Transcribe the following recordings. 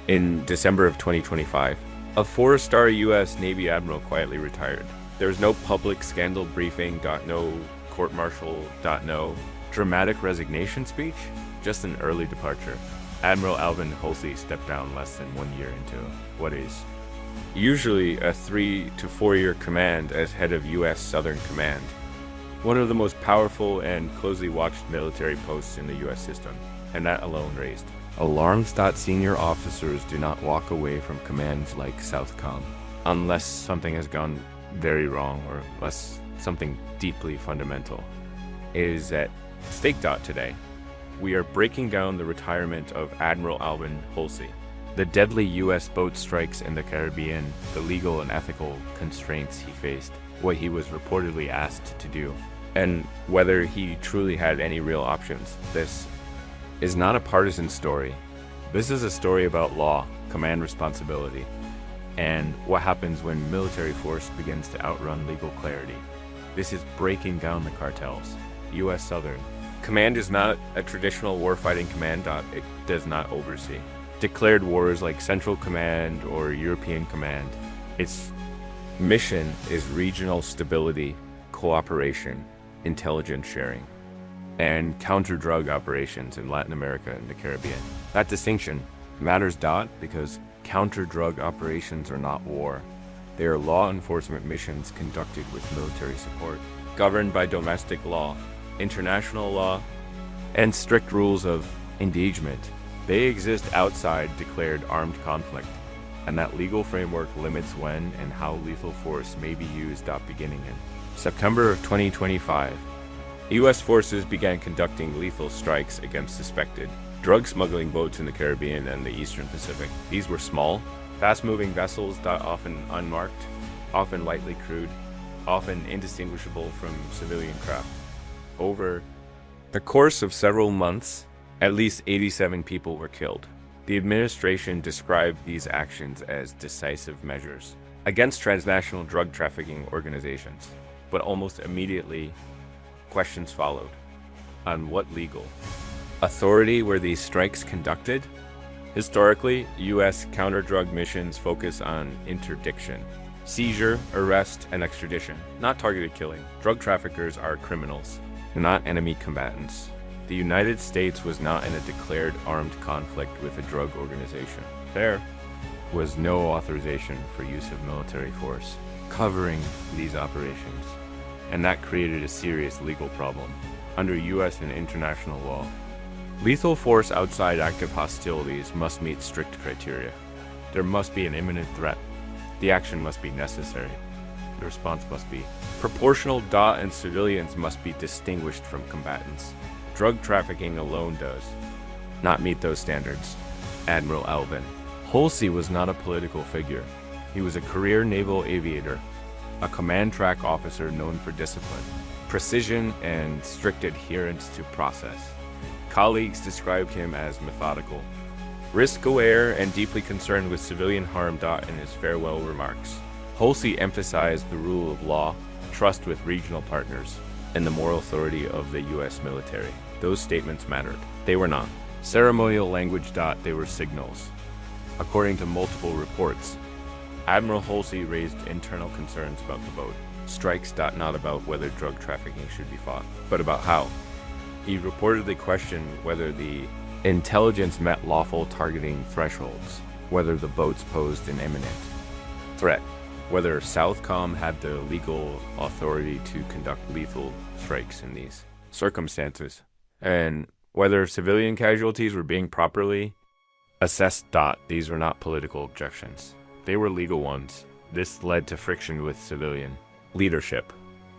In December of 2025, a 4-star US Navy Admiral quietly retired. There was no public scandal briefing, no court-martial, no dramatic resignation speech, just an early departure. Admiral Alvin Holti stepped down less than 1 year into what is usually a 3 to 4 year command as head of US Southern Command, one of the most powerful and closely watched military posts in the US system, and that alone raised alarms. Senior officers do not walk away from commands like Southcom unless something has gone very wrong or unless something deeply fundamental is at stake. Today, we are breaking down the retirement of Admiral Alvin Holti, the deadly US boat strikes in the Caribbean, the legal and ethical constraints he faced, what he was reportedly asked to do, and whether he truly had any real options. This is not a partisan story. This is a story about law, command responsibility, and what happens when military force begins to outrun legal clarity. This is breaking down the cartels. US Southern Command is not a traditional warfighting command. It does not oversee declared wars like Central Command or European Command. Its mission is regional stability, cooperation, intelligence sharing, and counter-drug operations in Latin America and the Caribbean. That distinction matters because counter-drug operations are not war. They are law enforcement missions conducted with military support, governed by domestic law, international law, and strict rules of engagement. They exist outside declared armed conflict, and that legal framework limits when and how lethal force may be used. Beginning in September of 2025, U.S. forces began conducting lethal strikes against suspected drug smuggling boats in the Caribbean and the Eastern Pacific. These were small, fast-moving vessels, often unmarked, often lightly crewed, often indistinguishable from civilian craft. Over the course of several months, at least 87 people were killed. The administration described these actions as decisive measures against transnational drug trafficking organizations, but almost immediately, questions followed. On what legal authority were these strikes conducted? Historically, U.S. counter-drug missions focus on interdiction, seizure, arrest, and extradition, not targeted killing. Drug traffickers are criminals, not enemy combatants. The United States was not in a declared armed conflict with a drug organization. There was no authorization for use of military force covering these operations, and that created a serious legal problem. Under U.S. and international law, lethal force outside active hostilities must meet strict criteria. There must be an imminent threat. The action must be necessary. The response must be proportional. And civilians must be distinguished from combatants. Drug trafficking alone does not meet those standards. Admiral Alvin Holti was not a political figure. He was a career naval aviator, a command track officer known for discipline, precision, and strict adherence to process. Colleagues described him as methodical, risk-aware, and deeply concerned with civilian harm. In his farewell remarks, Holti emphasized the rule of law, trust with regional partners, and the moral authority of the U.S. military. Those statements mattered. They were not ceremonial language. They were signals. According to multiple reports, Admiral Holti raised internal concerns about the boat strikes. Not about whether drug trafficking should be fought, but about how. He reportedly questioned whether the intelligence met lawful targeting thresholds, whether the boats posed an imminent threat, whether Southcom had the legal authority to conduct lethal strikes in these circumstances, and whether civilian casualties were being properly assessed. These were not political objections. They were legal ones. This led to friction with civilian leadership.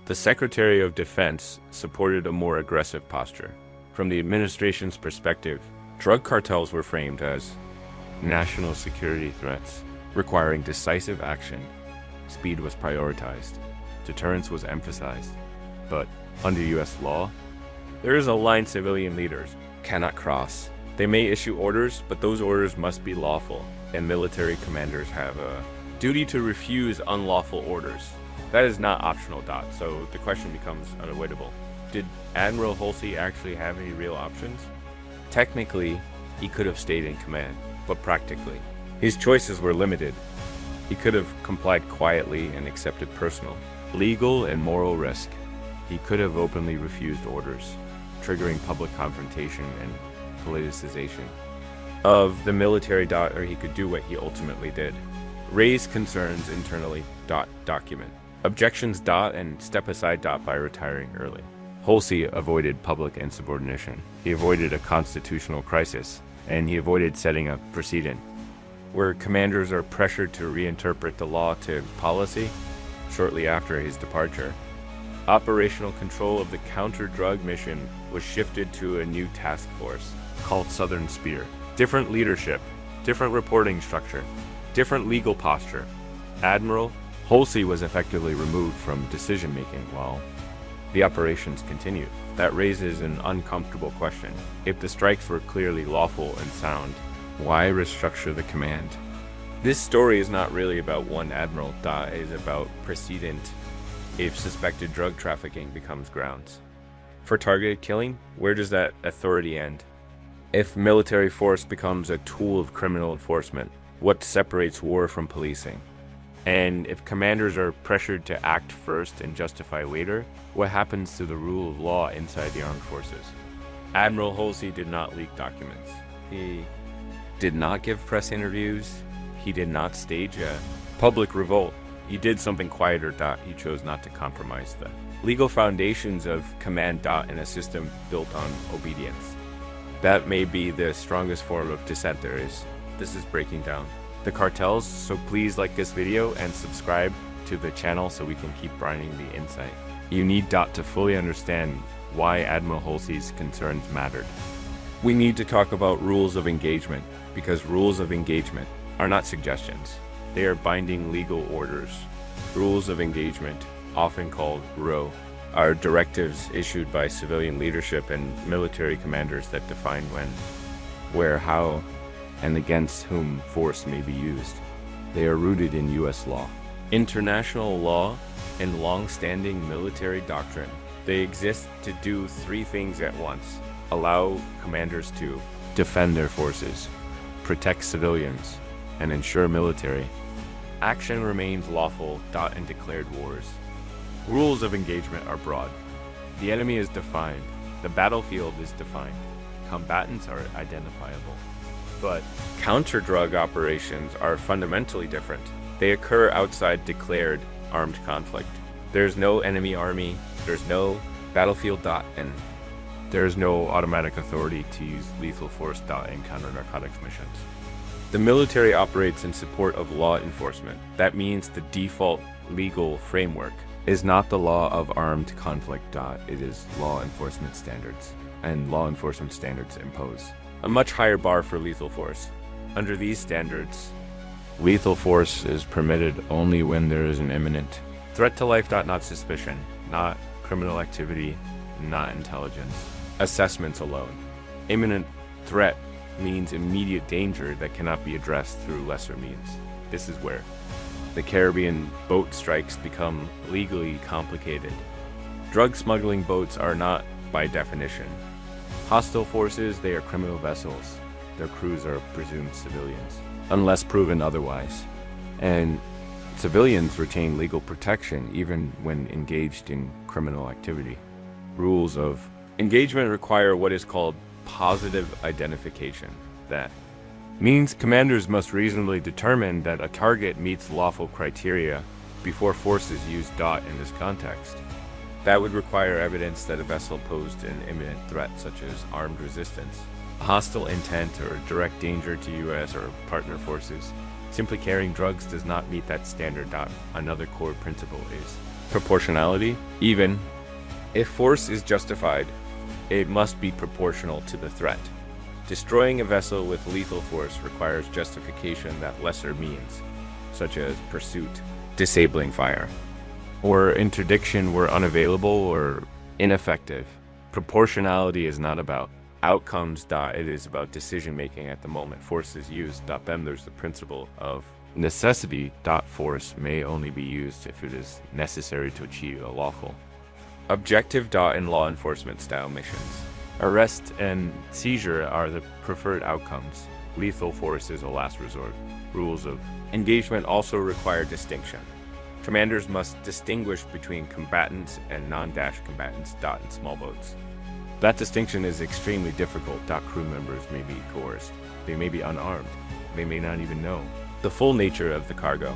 The Secretary of Defense supported a more aggressive posture. From the administration's perspective, drug cartels were framed as national security threats, requiring decisive action. Speed was prioritized. Deterrence was emphasized. But under U.S. law, there is a line civilian leaders cannot cross. They may issue orders, but those orders must be lawful, and military commanders have a duty to refuse unlawful orders. That is not optional. So the question becomes unavoidable. Did Admiral Holti actually have any real options? Technically, he could have stayed in command, but practically, His choices were limited. He could have complied quietly and accepted personal, legal, and moral risk. He could have openly refused orders, triggering public confrontation and politicization of the military. Or he could do what he ultimately did: raise concerns internally. Document objections. And step aside. By retiring early. Holti avoided public insubordination. He avoided a constitutional crisis, and he avoided setting a precedent where commanders are pressured to reinterpret the law to policy shortly after his departure. Operational control of the counter-drug mission was shifted to a new task force called Southern Spear. Different leadership, different reporting structure, different legal posture. Admiral Holti was effectively removed from decision-making while the operations continued. That raises an uncomfortable question. If the strikes were clearly lawful and sound, why restructure the command? This story is not really about one admiral. It is about precedent if suspected drug trafficking becomes grounds. For targeted killing, where does that authority end? If military force becomes a tool of criminal enforcement, what separates war from policing? And if commanders are pressured to act first and justify later, what happens to the rule of law inside the armed forces? Admiral Holti did not leak documents. He did not give press interviews. He did not stage a public revolt. He did something quieter. He chose not to compromise the legal foundations of command. In a system built on obedience. That may be the strongest form of dissent there is. This is breaking down the cartels, so please like this video and subscribe to the channel so we can keep brining the insight. You need to fully understand why Admiral Holti's concerns mattered. We need to talk about rules of engagement, because rules of engagement are not suggestions. They are binding legal orders. Rules of engagement, often called RO, are directives issued by civilian leadership and military commanders that define when, where, how, and against whom force may be used. They are rooted in US law, international law, and long-standing military doctrine. They exist to do three things at once: allow commanders to defend their forces, protect civilians, and ensure military action remains lawful. And declared wars. Rules of engagement are broad. The enemy is defined. The battlefield is defined. Combatants are identifiable. But counter-drug operations are fundamentally different. They occur outside declared armed conflict. There's no enemy army, there's no battlefield. And there's no automatic authority to use lethal force. In counter-narcotics missions. The military operates in support of law enforcement. That means the default legal framework is not the law of armed conflict. It is law enforcement standards, and law enforcement standards impose a much higher bar for lethal force. Under these standards, lethal force is permitted only when there is an imminent threat to life. Not suspicion, not criminal activity, not intelligence assessments alone. Imminent threat means immediate danger that cannot be addressed through lesser means. This is where the Caribbean boat strikes become legally complicated. Drug smuggling boats are not, by definition, hostile forces. They are criminal vessels. Their crews are presumed civilians, unless proven otherwise. And civilians retain legal protection even when engaged in criminal activity. Rules of engagement require what is called positive identification. That means commanders must reasonably determine that a target meets lawful criteria before force is used. In this context, that would require evidence that a vessel posed an imminent threat, such as armed resistance, hostile intent, or direct danger to US or partner forces. Simply carrying drugs does not meet that standard. Another core principle is proportionality. Even if force is justified, it must be proportional to the threat. Destroying a vessel with lethal force requires justification that lesser means, such as pursuit, disabling fire, or interdiction were unavailable or ineffective. Proportionality is not about outcomes. It is about decision-making at the moment force is used. Then there's the principle of necessity. Force may only be used if it is necessary to achieve a lawful objective. In law enforcement style missions, Arrest and seizure are the preferred outcomes. Lethal force is a last resort. Rules of engagement also require distinction. Commanders must distinguish between combatants and non-dash combatants in small boats. That distinction is extremely difficult. Crew members may be coerced. They may be unarmed. They may not even know the full nature of the cargo.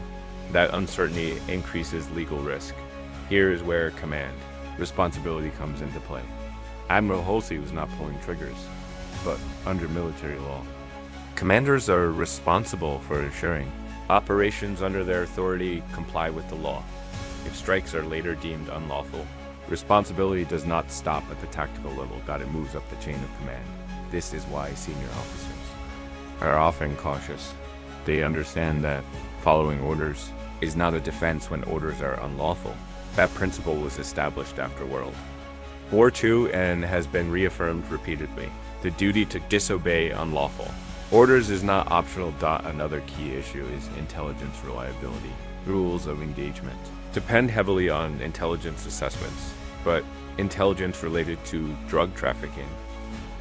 That uncertainty increases legal risk. Here is where command responsibility comes into play. Admiral Holti was not pulling triggers, but under military law. Commanders are responsible for ensuring operations under their authority comply with the law. If strikes are later deemed unlawful, responsibility does not stop at the tactical level, it moves up the chain of command. This is why senior officers are often cautious. They understand that following orders is not a defense when orders are unlawful. That principle was established after World War II and has been reaffirmed repeatedly. The duty to disobey unlawful orders is not optional. Another key issue is intelligence reliability. Rules of engagement depend heavily on intelligence assessments, but intelligence related to drug trafficking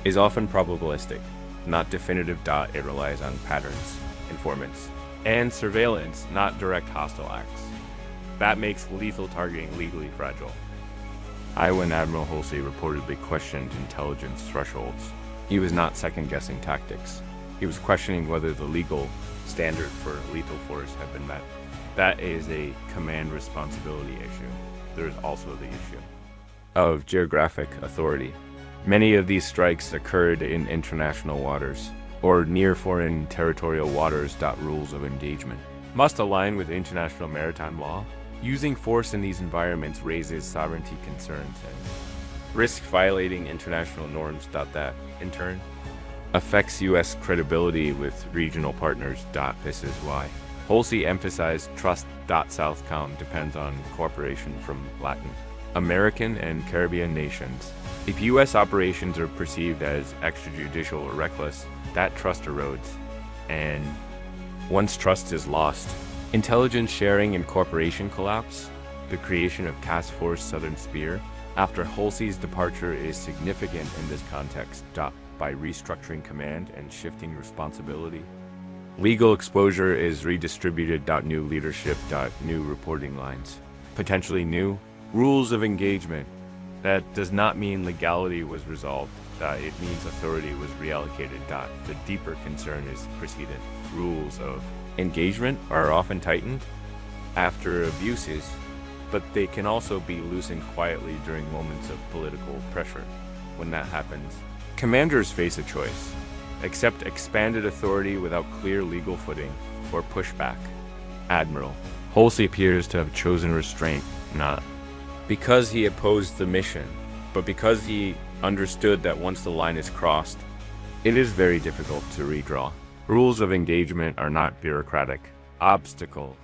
is often probabilistic, not definitive. It relies on patterns, informants, and surveillance, not direct hostile acts. That makes lethal targeting legally fragile. When Admiral Holti reportedly questioned intelligence thresholds, he was not second-guessing tactics. He was questioning whether the legal standard for lethal force had been met. That is a command responsibility issue. There is also the issue of geographic authority. Many of these strikes occurred in international waters or near foreign territorial waters. Rules of engagement must align with international maritime law. Using force in these environments raises sovereignty concerns and risks violating international norms. That, in turn, affects U.S. credibility with regional partners. This is why Holti emphasized trust. Southcom depends on cooperation from Latin American and Caribbean nations. If U.S. operations are perceived as extrajudicial or reckless, that trust erodes, and once trust is lost, intelligence sharing and cooperation collapse. The creation of Task Force Southern Spear after Holti's departure is significant in this context. By restructuring command and shifting responsibility, legal exposure is redistributed. New leadership. New reporting lines. Potentially new rules of engagement. That does not mean legality was resolved. It means authority was reallocated. The deeper concern is precedent. Rules of engagement are often tightened after abuses, but they can also be loosened quietly during moments of political pressure. When that happens, commanders face a choice: accept expanded authority without clear legal footing, or push back. Admiral Holti appears to have chosen restraint, not because he opposed the mission, but because he understood that once the line is crossed, it is very difficult to redraw. Rules of engagement are not bureaucratic obstacles.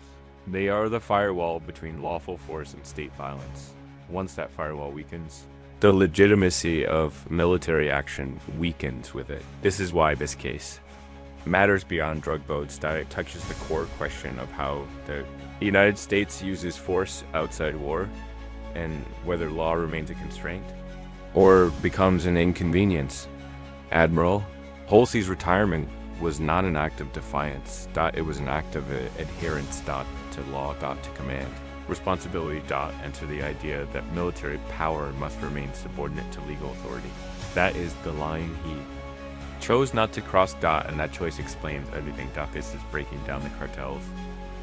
They are the firewall between lawful force and state violence. Once that firewall weakens, the legitimacy of military action weakens with it. This is why this case matters beyond drug boats. It touches the core question of how the United States uses force outside war, and whether law remains a constraint or becomes an inconvenience. Admiral Holti's retirement was not an act of defiance. It was an act of adherence. To law. To command. Responsibility. And to the idea that military power must remain subordinate to legal authority. That is the line he chose not to cross. And that choice explains everything. This is breaking down the cartels